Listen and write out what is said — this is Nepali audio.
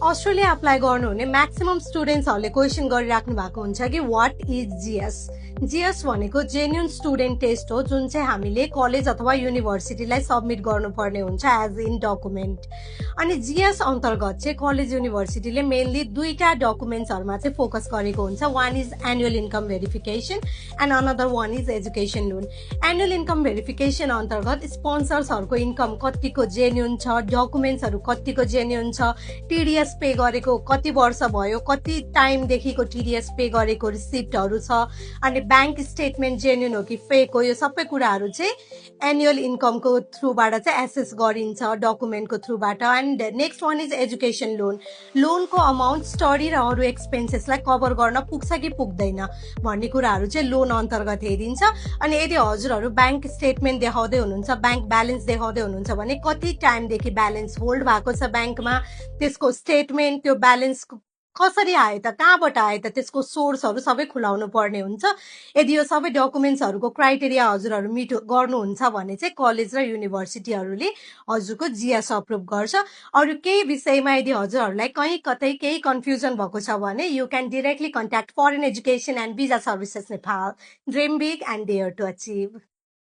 अस्ट्रेलिया अप्लाई गर्नुहुने म्याक्सिमम स्टुडेन्ट्सहरूले क्वेसन गरिराख्नु भएको हुन्छ कि वाट इज जीएस। जीएस भनेको जेन्युन स्टुडेन्ट टेस्ट हो, जुन चाहिँ हामीले कलेज अथवा युनिभर्सिटीलाई सबमिट गर्नुपर्ने हुन्छ एज इन डकुमेन्ट। अनि जीएस अन्तर्गत चाहिँ कलेज युनिभर्सिटीले मेनली दुईटा डकुमेन्ट्सहरूमा चाहिँ फोकस गरेको हुन्छ। One is annual income verification and another one is education loan. Annual income verification अन्तर्गत स्पोन्सर्सहरूको इन्कम कतिको जेन्युन छ, डकुमेन्ट्सहरू कतिको जेन्युन छ, टिडिएस पे गरेको कति वर्ष भयो, कति टाइमदेखिको टिडिएस पे गरेको रिसिप्टहरू छ, अनि ब्याङ्क स्टेटमेन्ट जेन्युन हो कि फेक हो, यो सबै कुराहरू चाहिँ एनुअल इन्कमको थ्रुबाट चाहिँ एसेस गरिन्छ डकुमेन्टको थ्रुबाट। And next one is education loan. लोनको अमाउन्ट स्टडी र अरू एक्सपेन्सेसलाई कभर गर्न पुग्छ कि पुग्दैन भन्ने कुराहरू चाहिँ लोन अन्तर्गत हेरिन्छ। अनि यदि हजुरहरू ब्याङ्क स्टेटमेन्ट देखाउँदै हुनुहुन्छ, ब्याङ्क ब्यालेन्स देखाउँदै हुनुहुन्छ भने कति टाइमदेखि ब्यालेन्स होल्ड भएको छ ब्याङ्कमा, त्यसको स्टेटमेन्ट, त्यो ब्यालेन्स कसरी आयो त, कहाँबाट आयो त, त्यसको सोर्सहरू सबै खुलाउनु पर्ने हुन्छ। यदि यो सबै डकुमेन्ट्सहरूको क्राइटेरिया हजुरहरू मिट गर्नुहुन्छ भने चाहिँ कलेज र युनिभर्सिटीहरूले हजुरको जीएस अप्रुभ गर्छ। अरू केही विषयमा यदि हजुरहरूलाई कहीँ कतै केही कन्फ्युजन भएको छ भने you can directly contact foreign education and visa services Nepal. Dream big and dare to achieve.